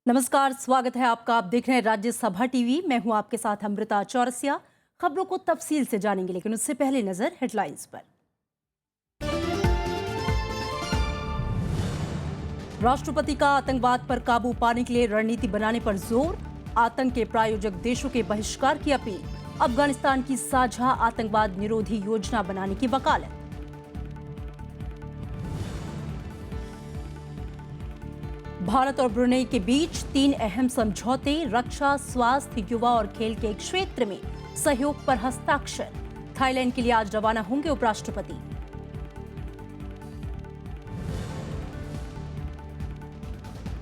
नमस्कार, स्वागत है आपका। आप देख रहे हैं राज्यसभा टीवी। मैं हूं आपके साथ अमृता चौरसिया। खबरों को तफसील से जानेंगे, लेकिन उससे पहले नजर हेडलाइंस पर। राष्ट्रपति का आतंकवाद पर काबू पाने के लिए रणनीति बनाने पर जोर। आतंक के प्रायोजक देशों के बहिष्कार की अपील। अफगानिस्तान की साझा आतंकवाद निरोधी योजना बनाने की वकालत। भारत और ब्रुनेई के बीच 3 अहम समझौते, रक्षा, स्वास्थ्य, युवा और खेल के क्षेत्र में सहयोग पर हस्ताक्षर। थाईलैंड के लिए आज रवाना होंगे उपराष्ट्रपति।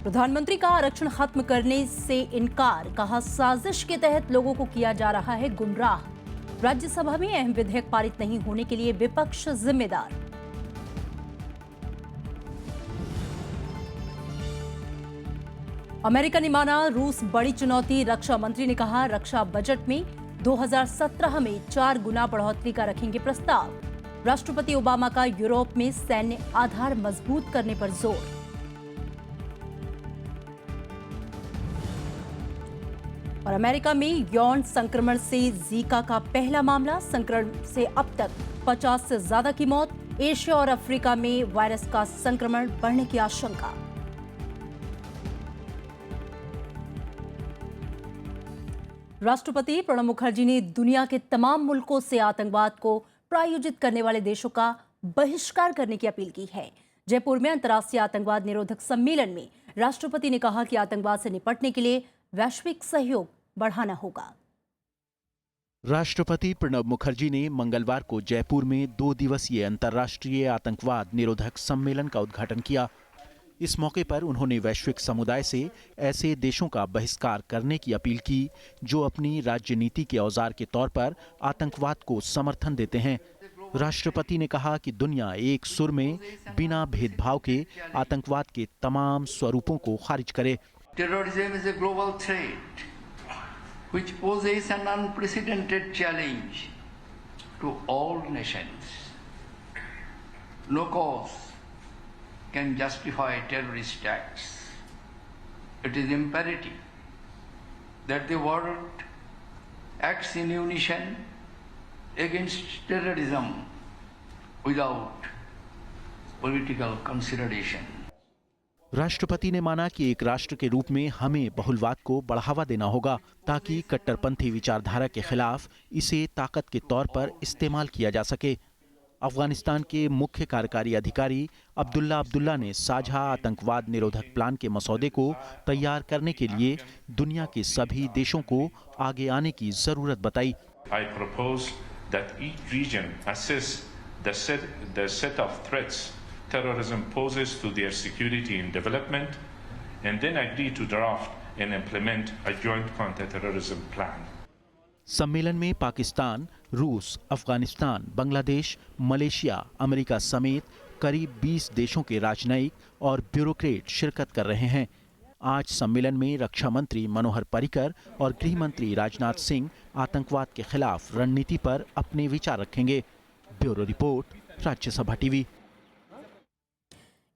प्रधानमंत्री का आरक्षण खत्म करने से इनकार, कहा साजिश के तहत लोगों को किया जा रहा है गुमराह। राज्यसभा में अहम विधेयक पारित नहीं होने के लिए विपक्ष जिम्मेदार। अमेरिका ने माना रूस बड़ी चुनौती। रक्षा मंत्री ने कहा रक्षा बजट में 2017 में 4 गुना बढ़ोतरी का रखेंगे प्रस्ताव। राष्ट्रपति ओबामा का यूरोप में सैन्य आधार मजबूत करने पर जोर। और अमेरिका में यौन संक्रमण से जीका का पहला मामला। संक्रमण से अब तक 50 से ज्यादा की मौत। एशिया और अफ्रीका में वायरस का संक्रमण बढ़ने की आशंका। राष्ट्रपति प्रणब मुखर्जी ने दुनिया के तमाम मुल्कों से आतंकवाद को प्रायोजित करने वाले देशों का बहिष्कार करने की अपील की है। जयपुर में अंतर्राष्ट्रीय आतंकवाद निरोधक सम्मेलन में राष्ट्रपति ने कहा कि आतंकवाद से निपटने के लिए वैश्विक सहयोग बढ़ाना होगा। राष्ट्रपति प्रणब मुखर्जी ने मंगलवार को जयपुर में 2 दिवसीय अंतर्राष्ट्रीय आतंकवाद निरोधक सम्मेलन का उद्घाटन किया। इस मौके पर उन्होंने वैश्विक समुदाय से ऐसे देशों का बहिष्कार करने की अपील की जो अपनी राजनीति के औजार के तौर पर आतंकवाद को समर्थन देते हैं। राष्ट्रपति ने कहा कि दुनिया एक सुर में बिना भेदभाव के आतंकवाद के तमाम स्वरूपों को खारिज करे। Terrorism is a global threat which poses an unprecedented challenge to all nations. No cause can justify terrorist acts. It is imperative that the world acts in unison against terrorism without political consideration. राष्ट्रपति ने माना कि एक राष्ट्र के रूप में हमें बहुलवाद को बढ़ावा देना होगा ताकि कट्टरपंथी विचारधारा के खिलाफ इसे ताकत के तौर पर इस्तेमाल किया जा सके। अफगानिस्तान के मुख्य कार्यकारी अधिकारी अब्दुल्ला ने साझा आतंकवाद निरोधक प्लान के मसौदे को तैयार करने के लिए दुनिया के सभी देशों को आगे आने की जरूरत बताई। I propose that each region assess the set of threats terrorism poses to their security and development, and then agree to draft and implement a joint counter-terrorism plan. सम्मेलन में पाकिस्तान, रूस, अफगानिस्तान, बांग्लादेश, मलेशिया, अमेरिका समेत करीब 20 देशों के राजनयिक और ब्यूरोक्रेट शिरकत कर रहे हैं। आज सम्मेलन में रक्षा मंत्री मनोहर पर्रिकर और गृह मंत्री राजनाथ सिंह आतंकवाद के खिलाफ रणनीति पर अपने विचार रखेंगे। Bureau report, Rajya Sabha TV.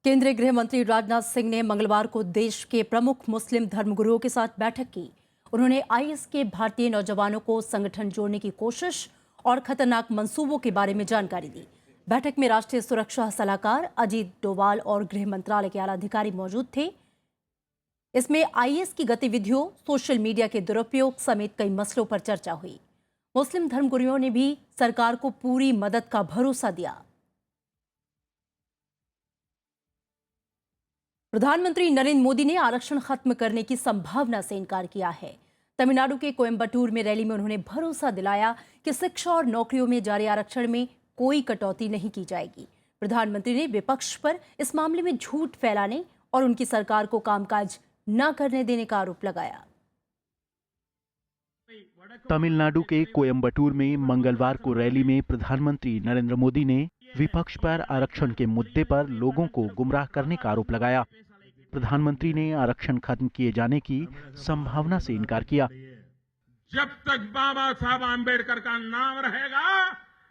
केंद्रीय गृह मंत्री राजनाथ सिंह ने मंगलवार को देश के प्रमुख मुस्लिम धर्मगुरुओं के साथ बैठक की। उन्होंने आईएस के भारतीय नौजवानों को संगठन जोड़ने की कोशिश और खतरनाक मंसूबों के बारे में जानकारी दी। बैठक में राष्ट्रीय सुरक्षा सलाहकार अजीत डोवाल और गृह मंत्रालय के आला अधिकारी मौजूद थे। इसमें आईएस की गतिविधियों, सोशल मीडिया के दुरुपयोग समेत कई मसलों पर चर्चा हुई। मुस्लिम धर्मगुरुओं ने भी सरकार को पूरी मदद का भरोसा दिया। प्रधानमंत्री नरेंद्र मोदी ने आरक्षण खत्म करने की संभावना से इनकार किया है। तमिलनाडु के कोयम्बटूर में रैली में उन्होंने भरोसा दिलाया कि शिक्षा और नौकरियों में जारी आरक्षण में कोई कटौती नहीं की जाएगी। प्रधानमंत्री ने विपक्ष पर इस मामले में झूठ फैलाने और उनकी सरकार को कामकाज न करने देने का आरोप लगाया। तमिलनाडु के कोयम्बटूर में मंगलवार को रैली में प्रधानमंत्री नरेंद्र मोदी ने विपक्ष पर आरक्षण के मुद्दे पर लोगों को गुमराह करने का आरोप लगाया। प्रधानमंत्री ने आरक्षण खत्म किए जाने की संभावना से इनकार किया। जब तक बाबा साहब आम्बेडकर का नाम रहेगा,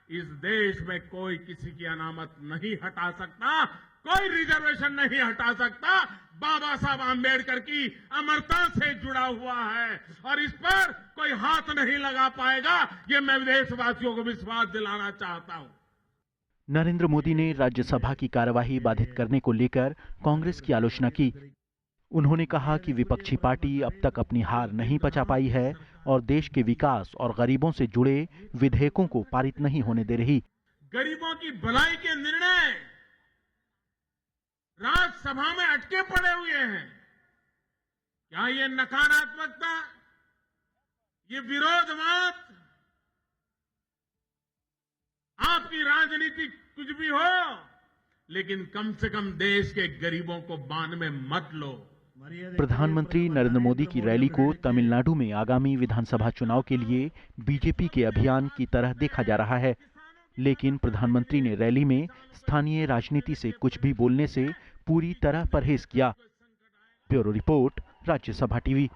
इस देश में कोई किसी की अनामत नहीं हटा सकता, कोई रिजर्वेशन नहीं हटा सकता। बाबा साहब आम्बेडकर की अमरता से जुड़ा हुआ है और इस पर कोई हाथ नहीं लगा पाएगा, ये मैं देशवासियों को विश्वास दिलाना चाहता हूं। नरेंद्र मोदी ने राज्यसभा की कार्यवाही बाधित करने को लेकर कांग्रेस की आलोचना की। उन्होंने कहा कि विपक्षी पार्टी अब तक अपनी हार नहीं पचा पाई है और देश के विकास और गरीबों से जुड़े विधेयकों को पारित नहीं होने दे रही। गरीबों की भलाई के निर्णय राज्यसभा में अटके पड़े हुए हैं। क्या ये नकारात्मकता, ये विरोधवाद, आपकी राजनीति कुछ भी हो, लेकिन कम से कम देश के गरीबों को बांध में मत लो। प्रधानमंत्री नरेंद्र मोदी की रैली को तमिलनाडु में आगामी विधानसभा चुनाव के लिए बीजेपी के अभियान की तरह देखा जा रहा है, लेकिन प्रधानमंत्री ने रैली में स्थानीय राजनीति से कुछ भी बोलने से पूरी तरह परहेज किया। Bureau report, Rajya Sabha TV.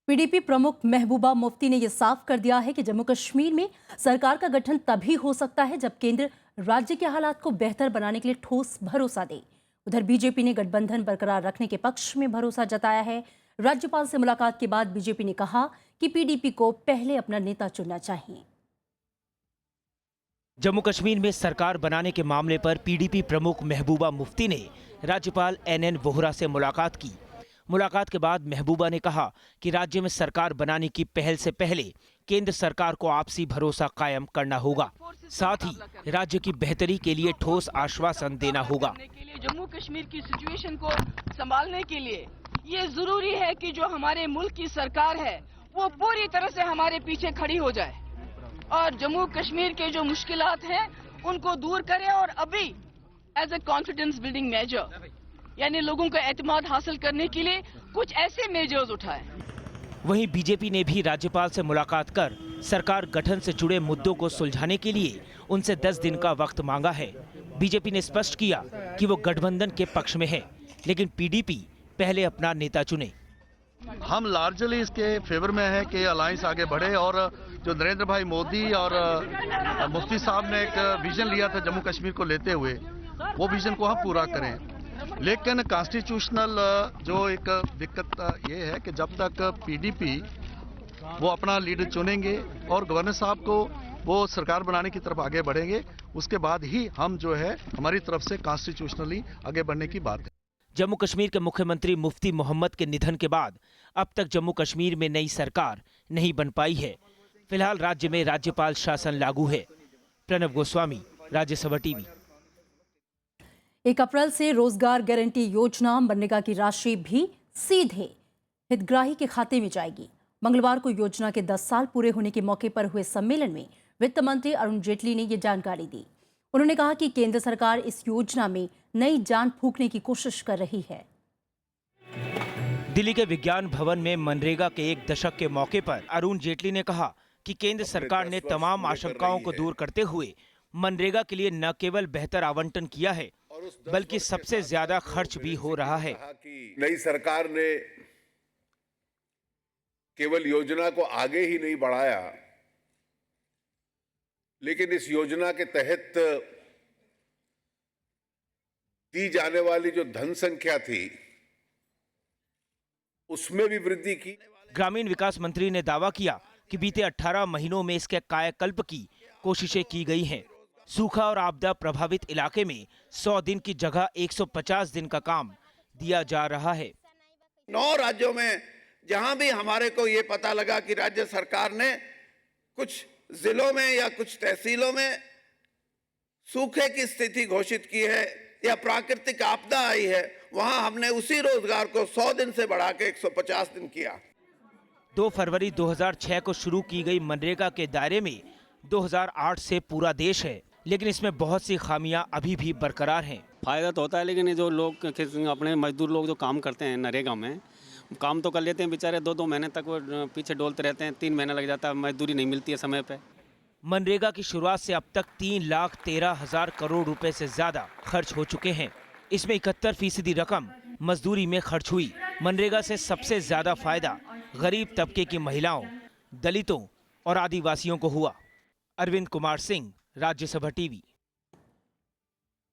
PDP प्रमुख महबूबा मुफ्ती ने यह साफ कर दिया है कि जम्मू कश्मीर में सरकार का गठन तभी हो सकता है जब केंद्र राज्य के हालात को बेहतर बनाने के लिए ठोस भरोसा दे। उधर बीजेपी ने गठबंधन बरकरार रखने के पक्ष में भरोसा जताया है। राज्यपाल से मुलाकात के बाद बीजेपी ने कहा कि पीडीपी को पहले अपना नेता चुनना चाहिए। जम्मू कश्मीर में सरकार बनाने के मामले पर पीडीपी प्रमुख महबूबा मुफ्ती ने राज्यपाल एनएन वोहरा से मुलाकात की। मुलाकात के बाद महबूबा ने कहा कि राज्य में सरकार बनाने की पहल से पहले केंद्र सरकार को आपसी भरोसा कायम करना होगा, साथ ही राज्य की बेहतरी के लिए ठोस आश्वासन देना होगा। जम्मू कश्मीर की सिचुएशन को संभालने के लिए ये जरूरी है कि जो हमारे मुल्क की सरकार है वो पूरी तरह से हमारे पीछे खड़ी हो जाए और जम्मू कश्मीर के जो मुश्किलात हैं उनको दूर करे और अभी as a confidence building measure, यानी लोगों का एतमाद हासिल करने के लिए कुछ ऐसे मेजर्स उठाए। वहीं बीजेपी ने भी राज्यपाल से मुलाकात कर सरकार गठन से जुड़े मुद्दों को सुलझाने के लिए उनसे 10 दिन का वक्त मांगा है। बीजेपी ने स्पष्ट किया कि वो गठबंधन के पक्ष में है, लेकिन पीडीपी पहले अपना नेता चुने। हम लार्जली इसके फेवर में है कि अलायंस आगे बढ़े और जो नरेंद्र भाई मोदी और मुफ्ती साहब ने एक विजन लिया था जम्मू कश्मीर को लेते हुए, वो विजन को हम पूरा करें। लेकिन कॉन्स्टिट्यूशनल जो एक दिक्कत ये है कि जब तक पीडीपी वो अपना लीडर चुनेंगे और गवर्नर साहब को वो सरकार बनाने की तरफ आगे बढ़ेंगे, उसके बाद ही हम जो है हमारी तरफ से कॉन्स्टिट्यूशनली आगे बढ़ने की बात है। जम्मू कश्मीर के मुख्यमंत्री मुफ्ती मोहम्मद के निधन के बाद अब तक जम्मू कश्मीर में नई सरकार नहीं बन पाई है। फिलहाल राज्य में राज्यपाल शासन लागू है। प्रणव गोस्वामी, राज्यसभा टीवी। 1 अप्रैल से रोजगार गारंटी योजना मनरेगा की राशि भी सीधे हितग्राही के खाते में जाएगी। मंगलवार को योजना के 10 साल पूरे होने के मौके पर हुए सम्मेलन में वित्त मंत्री अरुण जेटली ने ये जानकारी दी। उन्होंने कहा कि केंद्र सरकार इस योजना में नई जान फूंकने की कोशिश कर रही है। दिल्ली के विज्ञान भवन में मनरेगा के 1 दशक के मौके पर अरुण जेटली ने कहा कि केंद्र सरकार ने तमाम आशंकाओं को दूर करते हुए मनरेगा के लिए न केवल बेहतर आवंटन किया है, बल्कि सबसे ज्यादा खर्च भी हो रहा है। नई सरकार ने केवल योजना को आगे ही नहीं बढ़ाया, लेकिन इस योजना के तहत दी जाने वाली जो धन संख्या थी उसमें भी वृद्धि की। ग्रामीण विकास मंत्री ने दावा किया कि बीते 18 महीनों में इसके कायाकल्प की कोशिशें की गई हैं। सूखा और आपदा प्रभावित इलाके में 100 दिन की जगह 150 दिन का काम दिया जा रहा है। 9 राज्यों में जहां भी हमारे को ये पता लगा कि राज्य सरकार ने कुछ जिलों में या कुछ तहसीलों में सूखे की स्थिति घोषित की है या प्राकृतिक आपदा आई है, वहां हमने उसी रोजगार को 100 दिन से बढ़ा के 150 दिन किया। 2 फरवरी 2006 को शुरू की गई मनरेगा के दायरे में 2008 से पूरा देश है, लेकिन इसमें बहुत सी खामियां अभी भी बरकरार हैं। फायदा तो होता है, लेकिन ये जो लोग अपने मजदूर लोग जो काम करते हैं नरेगा में, काम तो कर लेते हैं बेचारे, 2-2 महीने तक वो पीछे डोलते रहते हैं, 3 महीना लग जाता है, मजदूरी नहीं मिलती है समय पे। मनरेगा की शुरुआत से अब तक 3,13,000 करोड़ रुपए से ज्यादा खर्च हो चुके हैं। इसमें 71% रकम मजदूरी में खर्च हुई। मनरेगा से सबसे ज्यादा फायदा गरीब तबके की महिलाओं, दलितों और आदिवासियों को हुआ। अरविंद कुमार सिंह, राज्यसभा टीवी।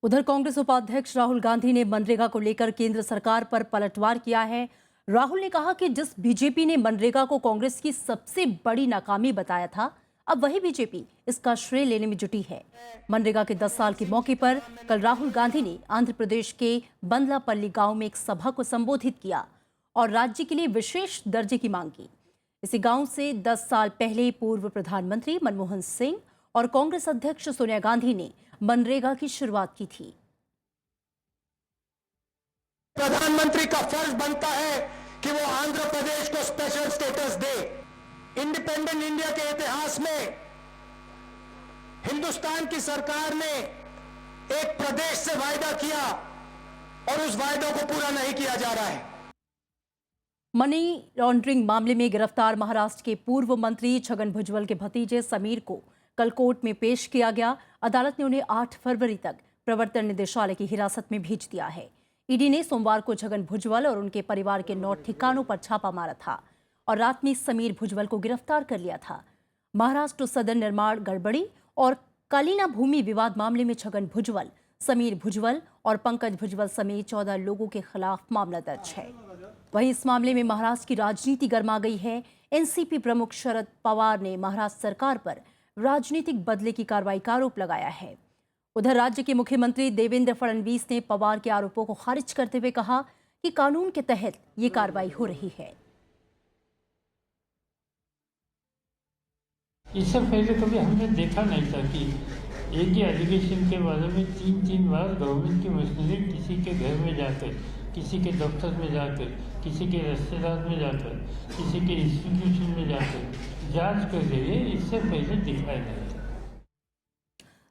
उधर कांग्रेस उपाध्यक्ष राहुल गांधी ने मनरेगा को लेकर केंद्र सरकार पर पलटवार किया है। राहुल ने कहा कि जिस बीजेपी ने मनरेगा को कांग्रेस की सबसे बड़ी नाकामी बताया था, अब वही बीजेपी इसका श्रेय लेने में जुटी है। मनरेगा के 10 साल के मौके पर कल राहुल गांधी ने आंध्र प्रदेश के बंदलापल्ली गांव में एक सभा को संबोधित किया और राज्य के लिए विशेष दर्जे की मांग की। इसी गांव से 10 साल पहले पूर्व प्रधानमंत्री मनमोहन सिंह और कांग्रेस अध्यक्ष सोनिया गांधी ने मनरेगा की शुरुआत की थी। प्रधानमंत्री का फर्ज बनता है कि वो आंध्र प्रदेश को स्पेशल स्टेटस दे। इंडिपेंडेंट इंडिया के इतिहास में हिंदुस्तान की सरकार ने एक प्रदेश से वायदा किया और उस वायदों को पूरा नहीं किया जा रहा है। मनी लॉन्ड्रिंग मामले में गिरफ्तार महाराष्ट्र के पूर्व मंत्री छगन भुजबल के भतीजे समीर को कल कोर्ट में पेश किया गया। अदालत ने उन्हें 8 फरवरी तक प्रवर्तन निदेशालय की हिरासत में भेज दिया है। ईडी ने सोमवार को छगन भुजबल और उनके परिवार के 9 ठिकानों पर छापा मारा था और रात में समीर भुजबल को गिरफ्तार कर लिया था। महाराष्ट्र सदन निर्माण गड़बड़ी और कालीना भूमि विवाद मामले में छगन भुजबल, समीर भुजबल और पंकज भुजबल समेत 14 लोगों के खिलाफ मामला दर्ज है। वहीं इस मामले में महाराष्ट्र की राजनीति गर्मा गई है। एनसीपी प्रमुख शरद पवार ने महाराष्ट्र सरकार पर राजनीतिक बदले की कार्रवाई का आरोप लगाया है। उधर राज्य के मुख्यमंत्री देवेंद्र फडणवीस ने पवार के आरोपों को खारिज करते हुए कहा कि कानून के तहत ये कार्रवाई हो रही है। इससे पहले कभी हमने देखा नहीं था कि एक ही एलिगेशन के बारे में 3 बार गवर्नमेंट की मशीनरी किसी के घर में जाकर, किसी के दफ्तर में जाकर, किसी के रिश्तेदार में जाकर, किसी के इंस्टीट्यूशन में जाकर जांच कर रही है। इससे पहले दिखाया नहीं था।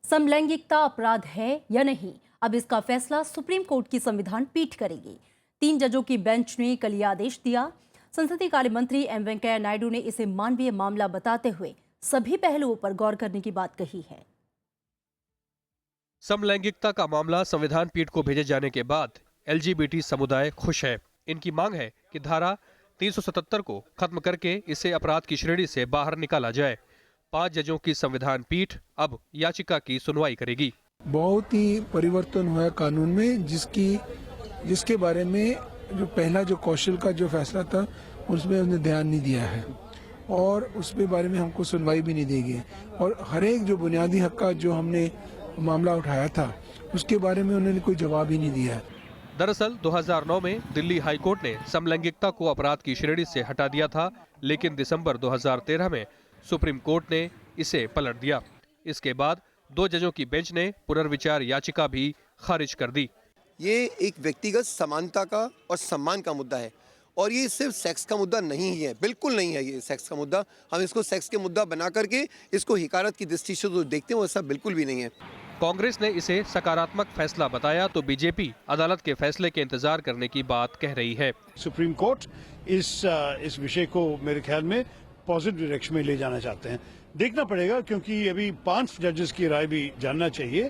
समलैंगिकता अपराध है या नहीं, अब इसका फैसला सुप्रीम कोर्ट की संविधान पीठ करेगी। 3 जजों की बेंच ने कल ये आदेश दिया। संसदीय कार्य मंत्री एम वेंकैया नायडू ने इसे मानवीय मामला बताते हुए सभी पहलुओं पर गौर करने की बात कही है। समलैंगिकता का मामला संविधान पीठ को भेजे जाने के बाद एलजीबीटी समुदाय खुश है। इनकी मांग है कि धारा 377 को खत्म करके इसे अपराध की श्रेणी से बाहर निकाला जाए। 5 जजों की संविधान पीठ अब याचिका की सुनवाई करेगी। बहुत ही परिवर्तन हुआ है कानून में, जिसके बारे में जो पहला जो कौशल का जो फैसला था उसमें उसने ध्यान नहीं दिया है और उसके बारे में हमको सुनवाई भी नहीं देगी। और हर एक जो बुनियादी हक का जो हमने मामला उठाया था उसके बारे में उन्होंने कोई जवाब ही नहीं दिया है। दरअसल 2009 में दिल्ली हाई कोर्ट ने समलैंगिकता को अपराध की श्रेणी से हटा दिया था, लेकिन दिसंबर 2013 में सुप्रीम कोर्ट ने इसे पलट दिया। इसके बाद 2 जजों की बेंच ने पुनर्विचार याचिका भी खारिज कर दी। ये एक व्यक्तिगत समानता का और सम्मान का मुद्दा है और ये सिर्फ सेक्स का मुद्दा नहीं है, बिल्कुल नहीं है ये सेक्स का मुद्दा। हम इसको सेक्स के मुद्दा बना करके इसको हिकारत की दृष्टि से जो देखते हैं वो ऐसा बिल्कुल भी नहीं है। कांग्रेस ने इसे सकारात्मक फैसला बताया तो बीजेपी अदालत के फैसले के इंतजार करने की बात कह रही है। सुप्रीम कोर्ट इस विषय को मेरे ख्याल में पॉजिटिव डायरेक्शन में ले जाना चाहते हैं। देखना पड़ेगा क्योंकि अभी 5 जजेस की राय भी जानना चाहिए।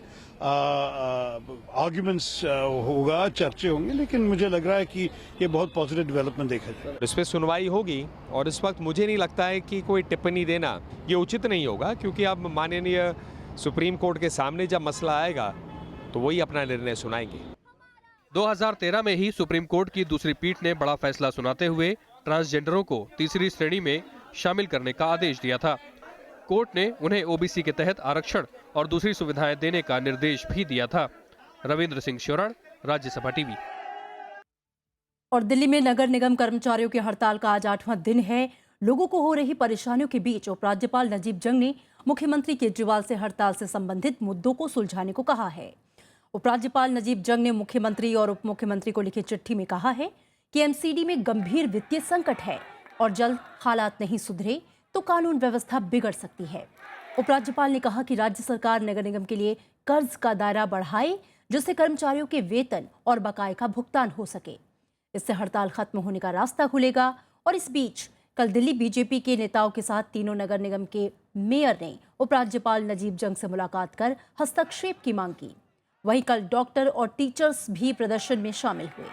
आर्ग्यूमेंट्स होगा, चर्चे होंगे, लेकिन मुझे लग रहा है कि ये बहुत पॉजिटिव डेवलपमेंट देखा जाए। इस पर सुनवाई होगी और इस वक्त मुझे नहीं लगता है कि कोई टिप्पणी देना ये उचित नहीं होगा, क्योंकि अब माननीय सुप्रीम कोर्ट के सामने जब मसला आएगा तो वही अपना निर्णय सुनाएंगे। 2013 में ही सुप्रीम कोर्ट की दूसरी पीठ ने बड़ा फैसला सुनाते हुए ट्रांसजेंडरों को तीसरी श्रेणी में शामिल करने का आदेश दिया था। कोर्ट ने उन्हें ओबीसी के तहत आरक्षण और दूसरी सुविधाएं देने का निर्देश भी दिया था। रविंद्र सिंह शोरण, राज्यसभा टीवी। और दिल्ली में नगर निगम कर्मचारियों की हड़ताल का आज 8वां दिन है। लोगों को हो रही परेशानियों के बीच उपराज्यपाल नजीब जंग ने मुख्यमंत्री केजरीवाल से हड़ताल से संबंधित मुद्दों को सुलझाने को कहा है। उपराज्यपाल नजीब जंग ने मुख्यमंत्री और उप मुख्यमंत्री को लिखी चिट्ठी में कहा है कि एमसीडी में गंभीर वित्तीय संकट है और जल्द हालात नहीं सुधरे तो कानून व्यवस्था बिगड़ सकती है। उपराज्यपाल ने कहा कि राज्य सरकार नगर निगम के लिए कर्ज का दायरा बढ़ाए, जिससे कर्मचारियों के वेतन और बकाये का भुगतान हो सके। इससे हड़ताल खत्म होने का रास्ता खुलेगा। और इस बीच कल दिल्ली बीजेपी के नेताओं के साथ तीनों नगर निगम के मेयर ने उपराज्यपाल नजीब जंग से मुलाकात कर हस्तक्षेप की मांग की। वहीं कल डॉक्टर और टीचर्स भी प्रदर्शन में शामिल हुए।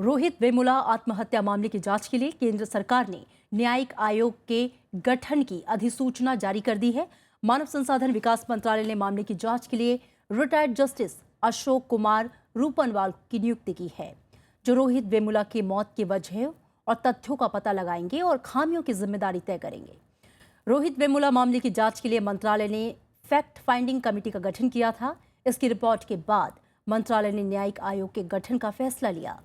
रोहित वेमुला आत्महत्या मामले की जांच के लिए केंद्र सरकार ने न्यायिक आयोग के गठन की अधिसूचना जारी कर दी है। मानव संसाधन विकास मंत्रालय ने मामले की जांच के लिए रिटायर्ड जस्टिस अशोक कुमार रूपनवाल की नियुक्ति की है, जो रोहित वेमुला की मौत की वजह और तथ्यों का पता लगाएंगे और खामियों की जिम्मेदारी तय करेंगे। रोहित वेमुला मामले की जांच के लिए मंत्रालय ने फैक्ट फाइंडिंग कमेटी का गठन किया था। इसकी रिपोर्ट के बाद मंत्रालय ने न्यायिक आयोग के गठन का फैसला लिया।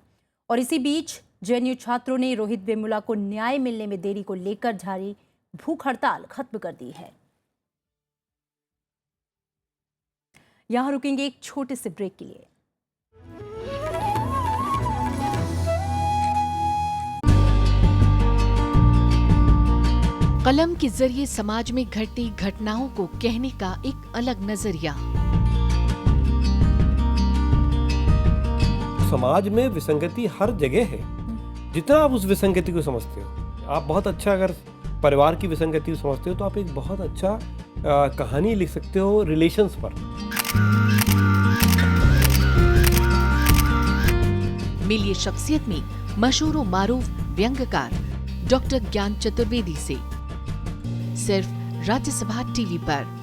और इसी बीच जेएनयू छात्रों ने रोहित वेमुला को न्याय मिलने में देरी को लेकर जारी भूख हड़ताल खत्म कर दी है। यहां रुकेंगे एक छोटे से ब्रेक के लिए। कलम के जरिए समाज में घटती घटनाओं को कहने का एक अलग नजरिया। समाज में विसंगति हर जगह है, जितना आप उस विसंगति को समझते हो। आप बहुत अच्छा अगर परिवार की विसंगति को समझते हो तो आप एक बहुत अच्छा कहानी लिख सकते हो रिलेशंस पर। मिलिए शख्सियत में मशहूर मारूफ व्यंग्यकार डॉक्टर ज्ञान चतुर्वेदी से, सिर्फ राज्यसभा टीवी पर।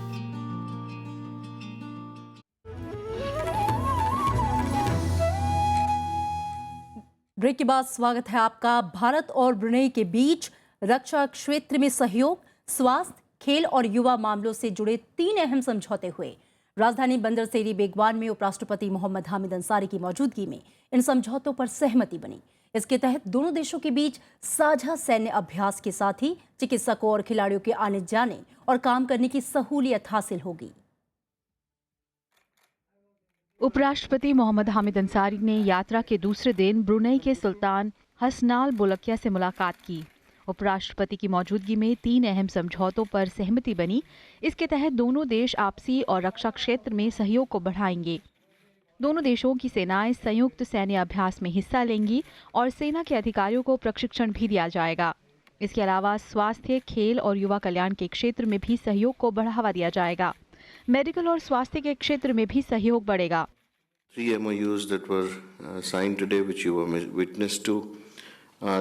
ब्रेक के बाद स्वागत है आपका। भारत और ब्रुनेई के बीच रक्षा क्षेत्र में सहयोग, स्वास्थ्य, खेल और युवा मामलों से जुड़े 3 अहम समझौते हुए। राजधानी बंदर सेरी बेगवान में उपराष्ट्रपति मोहम्मद हामिद अंसारी की मौजूदगी में इन समझौतों पर सहमति बनी। इसके तहत दोनों देशों के बीच साझा सैन्य अभ्यास के साथ ही चिकित्सकों और खिलाड़ियों के आने जाने और काम करने की सहूलियत हासिल होगी। उपराष्ट्रपति मोहम्मद हामिद अंसारी ने यात्रा के दूसरे दिन ब्रुनेई के सुल्तान हसनाल बोलकिया से मुलाकात की। उपराष्ट्रपति की मौजूदगी में 3 अहम समझौतों पर सहमति बनी। इसके तहत दोनों देश आपसी और रक्षा क्षेत्र में सहयोग को बढ़ाएंगे। दोनों देशों की सेनाएं संयुक्त सैन्य अभ्यास में हिस्सा लेंगी और सेना के अधिकारियों को प्रशिक्षण भी दिया जाएगा। इसके अलावा स्वास्थ्य, खेल और युवा कल्याण के क्षेत्र में भी सहयोग को बढ़ावा दिया जाएगा। मेडिकल और स्वास्थ्य के क्षेत्र में भी सहयोग बढ़ेगा। 3 MOUs that were signed today, which you were witness to,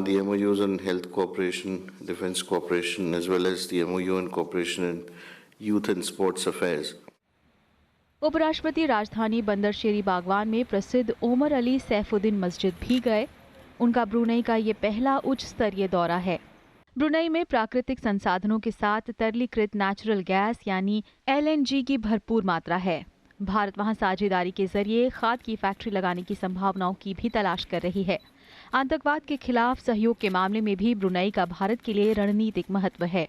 the MOUs on health cooperation, defense cooperation, as well as the MOU on cooperation in youth and sports affairs. उपराष्ट्रपति राजधानी बंदरशेरी बागवान में प्रसिद्ध ओमर अली सैफुद्दीन मस्जिद भी गए। उनका ब्रुनेई का ये पहला उच्च स्तरीय दौरा है। ब्रुनेई में प्राकृतिक संसाधनों के साथ तरलीकृत नेचुरल गैस यानी LNG की भरपूर मात्रा है। भारत वहां साझेदारी के जरिए खाद की फैक्ट्री लगाने की संभावनाओं की भी तलाश कर रही है। आतंकवाद के खिलाफ सहयोग के मामले में भी ब्रुनेई का भारत के लिए रणनीतिक महत्व है।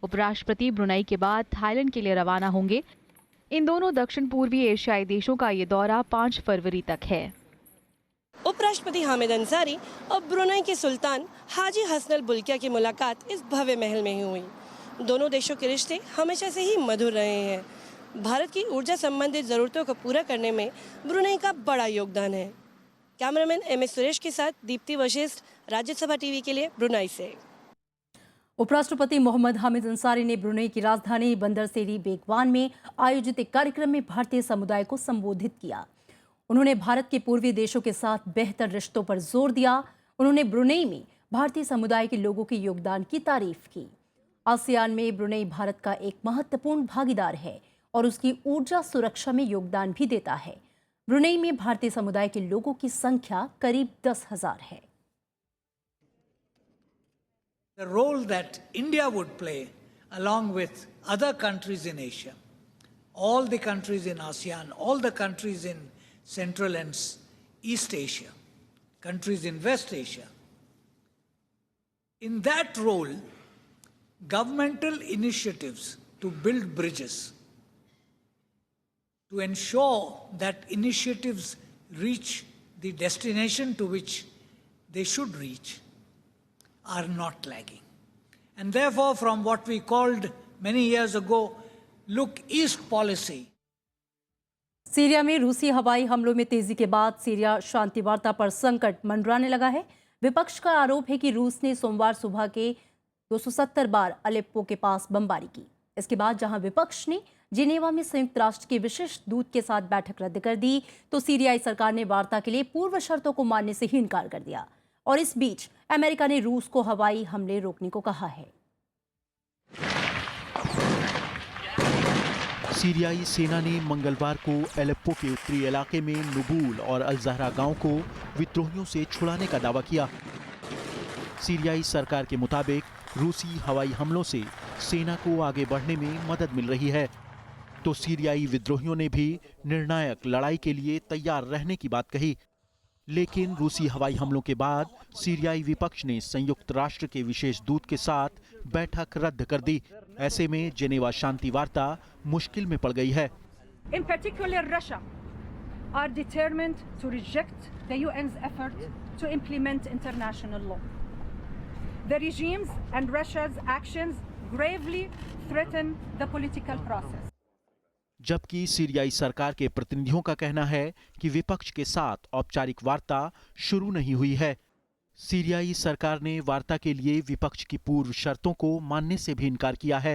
उपराष्ट्रपति ब्रुनेई के बाद थाईलैंड के लिए रवाना होंगे। इन दोनों दक्षिण पूर्वी एशियाई देशों का ये दौरा 5 फरवरी तक है। उपराष्ट्रपति हामिद अंसारी और ब्रुनेई के सुल्तान हाजी हसनल बोलकिया की मुलाकात इस भव्य महल में ही हुई। दोनों देशों के रिश्ते हमेशा से ही मधुर रहे हैं। भारत की ऊर्जा संबंधित जरूरतों को पूरा करने में ब्रुनेई का बड़ा योगदान है। कैमरामैन MS सुरेश के साथ दीप्ति वशिष्ठ, राज्यसभा टीवी के लिए ब्रुनेई से। उपराष्ट्रपति मोहम्मद हामिद अंसारी ने ब्रुनेई की राजधानी बंदर सेरी बेगवान में आयोजित एक कार्यक्रम में भारतीय समुदाय को संबोधित किया। उन्होंने भारत के पूर्वी देशों के साथ बेहतर रिश्तों पर जोर दिया। उन्होंने ब्रुनेई में भारतीय समुदाय के लोगों के योगदान की तारीफ की। आसियान में ब्रुनेई भारत का एक महत्वपूर्ण भागीदार है और उसकी ऊर्जा सुरक्षा में योगदान भी देता है। ब्रुनेई में भारतीय समुदाय के लोगों की संख्या करीब 10,000 है। The role that India would play along with other countries in Asia, all the countries in ASEAN, all the countries in Central and East Asia, countries in West Asia. In that role, governmental initiatives to build bridges, to ensure that initiatives reach the destination to which they should reach, are not lagging. And therefore, from what we called many years ago, look east policy. Syria में रूसी हवाई हमलों में तेजी के बाद Syria शांति वार्ता पर संकट मंडराने लगा है। विपक्ष का आरोप है कि रूस ने सोमवार सुबह के 270 बार अलेप्पो के पास बमबारी की। इसके बाद जहां विपक्ष ने जिनेवा में संयुक्त राष्ट्र के विशेष दूत के साथ बैठक रद्द कर दी तो सीरियाई सरकार ने वार्ता के लिए पूर्व शर्तों को मानने से ही इनकार कर दिया। और इस बीच अमेरिका ने रूस को हवाई हमले रोकने को कहा है। सीरियाई सेना ने मंगलवार को एलेप्पो के उत्तरी इलाके में नुबुल और अल ज़हरा गांव को विद्रोहियों से छुड़ाने का दावा किया। सीरियाई सरकार के मुताबिक रूसी हवाई हमलों से सेना को आगे बढ़ने में मदद मिल रही है, तो सीरियाई विद्रोहियों ने भी निर्णायक लड़ाई के लिए तैयार रहने की बात कही। लेकिन रूसी हवाई हमलों के बाद सीरियाई विपक्ष ने संयुक्त राष्ट्र के विशेष दूत के साथ बैठक रद्द कर दी। ऐसे में जेनेवा शांति वार्ता मुश्किल में पड़ गई है। In particular, Russia are determined to reject the UN's effort to implement international law. The regime's and Russia's actions gravely threaten the political process. जबकि सीरियाई सरकार के प्रतिनिधियों का कहना है कि विपक्ष के साथ औपचारिक वार्ता शुरू नहीं हुई है। सीरियाई सरकार ने वार्ता के लिए विपक्ष की पूर्व शर्तों को मानने से भी इनकार किया है।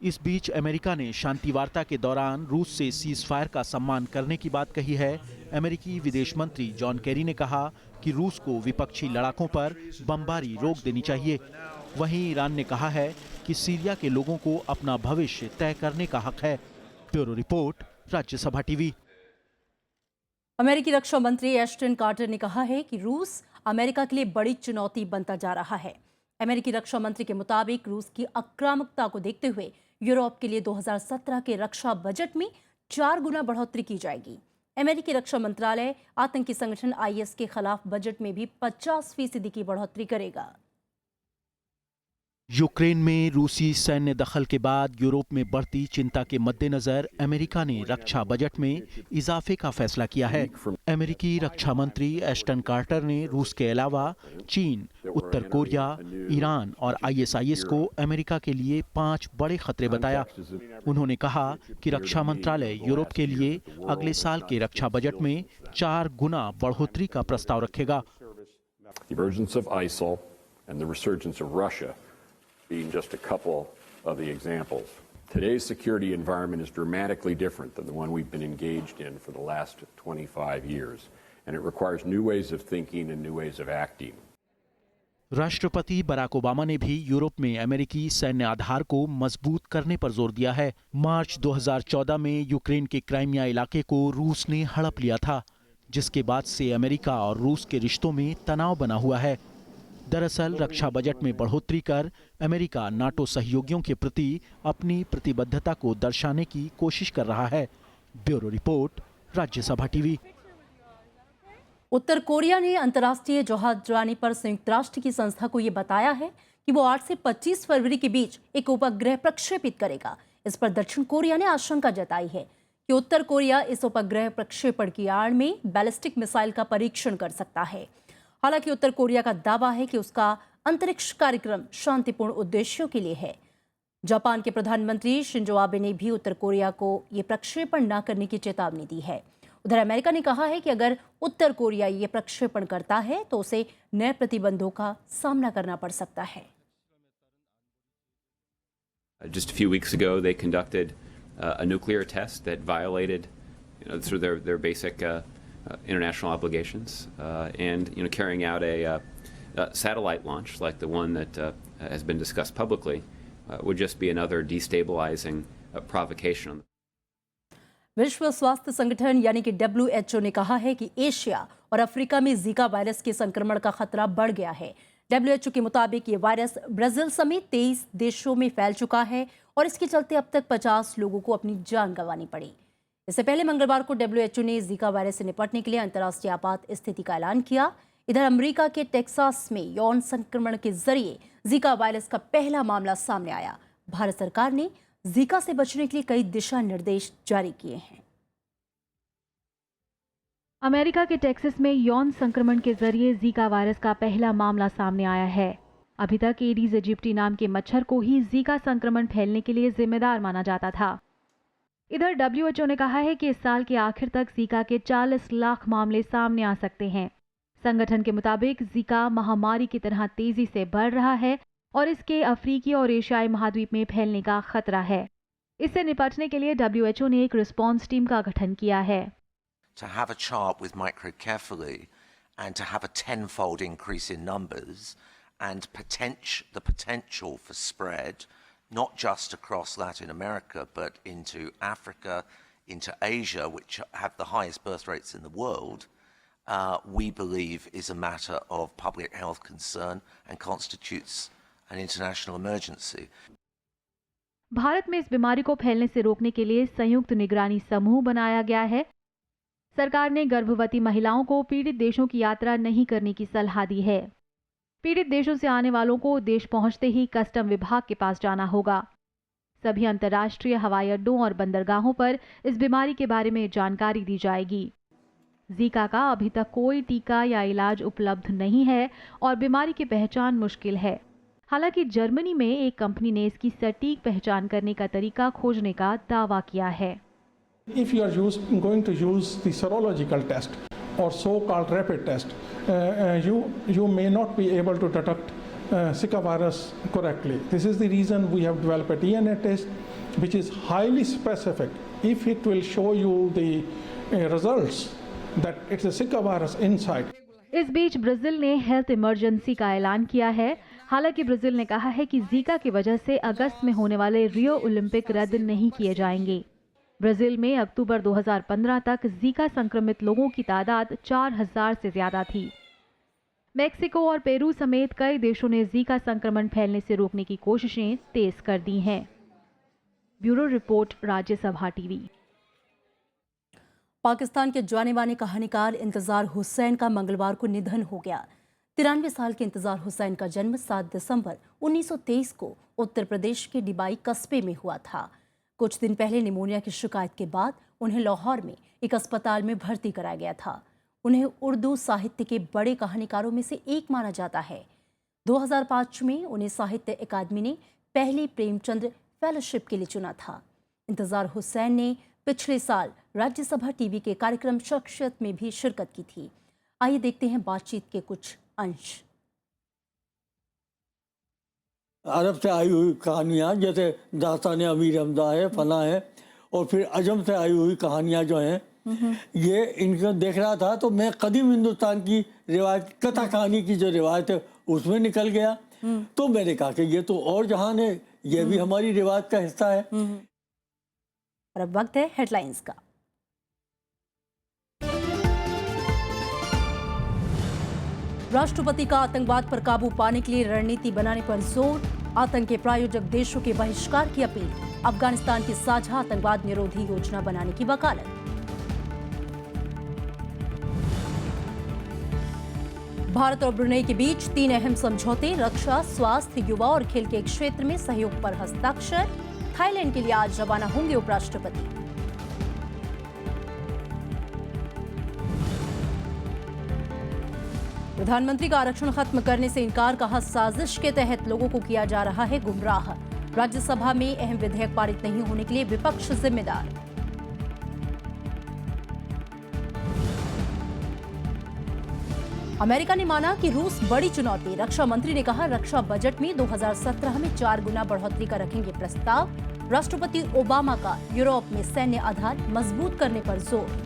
इस बीच अमेरिका ने शांति वार्ता के दौरान रूस से सीज फायर का सम्मान करने की बात कही है। अमेरिकी विदेश मंत्री जॉन केरी ने कहा कि रूस को विपक्षी लड़ाकों पर बमबारी रोक देनी चाहिए। वहीं ईरान ने कहा है कि सीरिया के लोगों को अपना भविष्य तय करने का हक है। Bureau report, Rajya Sabha TV. अमेरिकी रक्षा मंत्री एस्टन कार्टर ने कहा है कि रूस अमेरिका के लिए बड़ी चुनौती बनता जा रहा है। अमेरिकी रक्षा मंत्री के मुताबिक रूस की आक्रामकता को देखते हुए यूरोप के लिए 2017 के रक्षा बजट में 4 गुना बढ़ोतरी की जाएगी। अमेरिकी रक्षा मंत्रालय आतंकी संगठन आईएस के खिलाफ बजट में भी 50% की बढ़ोतरी करेगा। यूक्रेन में रूसी सैन्य दखल के बाद यूरोप में बढ़ती चिंता के मद्देनजर अमेरिका ने रक्षा बजट में इजाफे का फैसला किया है। अमेरिकी रक्षा मंत्री एस्टन कार्टर ने रूस के अलावा चीन, उत्तर कोरिया, ईरान और आईएसआईएस को अमेरिका के लिए 5 बड़े खतरे बताया। उन्होंने कहा कि रक्षा मंत्रालय यूरोप के लिए अगले साल के रक्षा बजट में 4 गुना बढ़ोतरी का प्रस्ताव रखेगा। Being just a couple of the examples. Today's security environment is dramatically different than the one we've been engaged in for the last 25 years, and it requires new ways of thinking and new ways of acting. राष्ट्रपति Barack Obama ने भी Europe में अमेरिकी सैन्य आधार को मजबूत करने पर जोर दिया है। मार्च 2014 में यूक्रेन के क्राइमिया इलाके को रूस ने हड़प लिया था, जिसके बाद से अमेरिका और रूस के रिश्तों में तनाव बना हुआ है। दरअसल रक्षा बजट में बढ़ोतरी कर अमेरिका नाटो सहयोगियों के प्रति अपनी प्रतिबद्धता को दर्शाने की कोशिश कर रहा है। Bureau report, Rajya Sabha TV. उत्तर कोरिया ने अंतर्राष्ट्रीय जहाजरानी पर संयुक्त राष्ट्र की संस्था को ये बताया है कि वो 8 से 25 फरवरी के बीच एक उपग्रह प्रक्षेपित करेगा। इस पर दक्षिण कोरिया ने आशंका जताई है कि उत्तर कोरिया इस उपग्रह प्रक्षेपण की आड़ में बैलिस्टिक मिसाइल का परीक्षण कर सकता है। हालांकि उत्तर कोरिया का दावा है कि उसका अंतरिक्ष कार्यक्रम शांतिपूर्ण उद्देश्यों के लिए है। जापान के प्रधानमंत्री शिंजो आबे ने भी उत्तर कोरिया को ये प्रक्षेपण न करने की चेतावनी दी है। उधर अमेरिका ने कहा है कि अगर उत्तर कोरिया ये प्रक्षेपण करता है तो उसे नए प्रतिबंधों का सामना करना पड़ सकता है। Just a few weeks ago, they conducted a nuclear test that violated, through their basic international obligations, and carrying out a satellite launch like the one that has been discussed publicly would just be another destabilizing provocation. विश्व स्वास्थ्य संगठन यानी कि WHO ने कहा है कि Asia और अफ्रीका में जीका वायरस के संक्रमण का खतरा बढ़ गया है। WHO के मुताबिक ये वायरस ब्राजील समेत 23 देशों में फैल चुका है और इसके चलते अब तक 50 लोगों को अपनी जान गंवानी पड़ी। इससे पहले मंगलवार को WHO ने जीका वायरस से निपटने के लिए अंतर्राष्ट्रीय आपात स्थिति का ऐलान किया। इधर अमेरिका के टेक्सास में यौन संक्रमण के जरिए जीका वायरस का पहला मामला सामने आया। भारत सरकार ने जीका से बचने के लिए कई दिशा निर्देश जारी किए हैं। अमेरिका के टेक्सास में यौन संक्रमण के जरिए जीका वायरस का पहला मामला सामने आया है। अभी तक एडीज इजिप्टी नाम के मच्छर को ही जीका संक्रमण फैलने के लिए जिम्मेदार माना जाता था। इधर WHO ने कहा है कि इस साल के आखिर तक जीका के 40 लाख मामले सामने आ सकते हैं। संगठन के मुताबिक जीका महामारी की तरह तेजी से बढ़ रहा है और इसके अफ्रीकी और एशियाई महाद्वीप में फैलने का खतरा है। इससे निपटने के लिए WHO ने एक रिस्पॉन्स टीम का गठन किया है। To have a chart with microcephaly and to have a 10-fold increase in numbers and the potential for spread, not just across Latin America, but into Africa, into Asia, which have the highest birth rates in the world, we believe is a matter of public health concern and constitutes an international emergency. Bharat में इस बीमारी को फैलने से रोकने के लिए संयुक्त निगरानी समूह बनाया गया है। सरकार ने गर्भवती महिलाओं को पीड़ित देशों की यात्रा नहीं करने की सलाह दी है। पीड़ित देशों से आने वालों को देश पहुंचते ही कस्टम विभाग के पास जाना होगा। सभी अंतर्राष्ट्रीय हवाई अड्डों और बंदरगाहों पर इस बीमारी के बारे में जानकारी दी जाएगी। जीका का अभी तक कोई टीका या इलाज उपलब्ध नहीं है और बीमारी की पहचान मुश्किल है। हालांकि जर्मनी में एक कंपनी ने इसकी सटीक पहचान करने का तरीका खोजने का दावा किया है। If you are going to use the serological test or so-called rapid test, you may not be able to detect Zika virus correctly. This is the reason we have developed a DNA test which is highly specific. If it will show you the results that it's a Zika virus inside. इस बीच Brazil ने health emergency का ऐलान किया है। हालांकि Brazil ने कहा है कि जीका की वजह से अगस्त में होने वाले रियो ओलंपिक रद्द नहीं किए जाएंगे। ब्राजील में अक्टूबर 2015 तक जीका संक्रमित लोगों की तादाद 4000 से ज्यादा थी। मेक्सिको और पेरू समेत कई देशों ने जीका संक्रमण फैलने से रोकने की कोशिशें तेज कर दी हैं। Bureau report, Rajya Sabha TV. Pakistan के जाने माने कहानीकार इंतजार हुसैन का मंगलवार को निधन हो गया। 93 साल के इंतजार हुसैन का जन्म 7 दिसंबर 1923 को उत्तर प्रदेश के डिबाई कस्बे में हुआ था। कुछ दिन पहले निमोनिया की शिकायत के बाद उन्हें लाहौर में एक अस्पताल में भर्ती कराया गया था। उन्हें उर्दू साहित्य के बड़े कहानीकारों में से एक माना जाता है। 2005 में उन्हें साहित्य अकादमी ने पहली प्रेमचंद फेलोशिप के लिए चुना था। इंतजार हुसैन ने पिछले साल राज्यसभा टीवी के कार्यक्रम शख्सियत में भी शिरकत की थी। आइए देखते हैं बातचीत के कुछ अंश। अरब से आई हुई कहानियाँ जैसे दास्तान अमीर हमजा है, फना है, और फिर अजम से आई हुई कहानियाँ जो हैं, ये इनको देख रहा था तो मैं कदीम हिंदुस्तान की रिवायत, कथा कहानी की जो रिवायत है उसमें निकल गया। तो मैंने कहा कि ये तो और जहान है, ये भी हमारी रिवायत का हिस्सा है। और अब वक्त है हेडलाइंस का। राष्ट्रपति का आतंकवाद पर काबू पाने के लिए रणनीति बनाने पर जोर। आतंक के प्रायोजक देशों के बहिष्कार की अपील। अफगानिस्तान की साझा आतंकवाद निरोधी योजना बनाने की वकालत। भारत और ब्रुनेई के बीच 3 अहम समझौते, रक्षा, स्वास्थ्य, युवा और खेल के क्षेत्र में सहयोग पर हस्ताक्षर। थाईलैंड के लिए आज रवाना होंगे उपराष्ट्रपति। प्रधानमंत्री का आरक्षण खत्म करने से इनकार, कहा साजिश के तहत लोगों को किया जा रहा है गुमराह। राज्यसभा में अहम विधेयक पारित नहीं होने के लिए विपक्ष जिम्मेदार। अमेरिका ने माना कि रूस बड़ी चुनौती। रक्षा मंत्री ने कहा रक्षा बजट में 2017 में 4 गुना बढ़ोतरी का रखेंगे प्रस्ताव। राष्ट्रपति ओबामा का यूरोप में सैन्य आधार मजबूत करने पर जोर।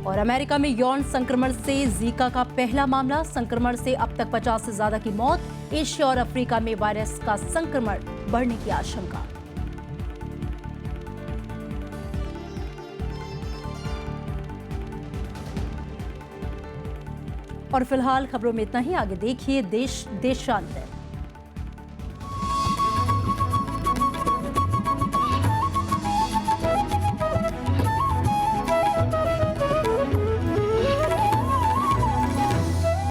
और अमेरिका में यौन संक्रमण से जीका का पहला मामला। संक्रमण से अब तक 50 से ज्यादा की मौत। एशिया और अफ्रीका में वायरस का संक्रमण बढ़ने की आशंका। और फिलहाल खबरों में इतना ही। आगे देखिए देश शांत है।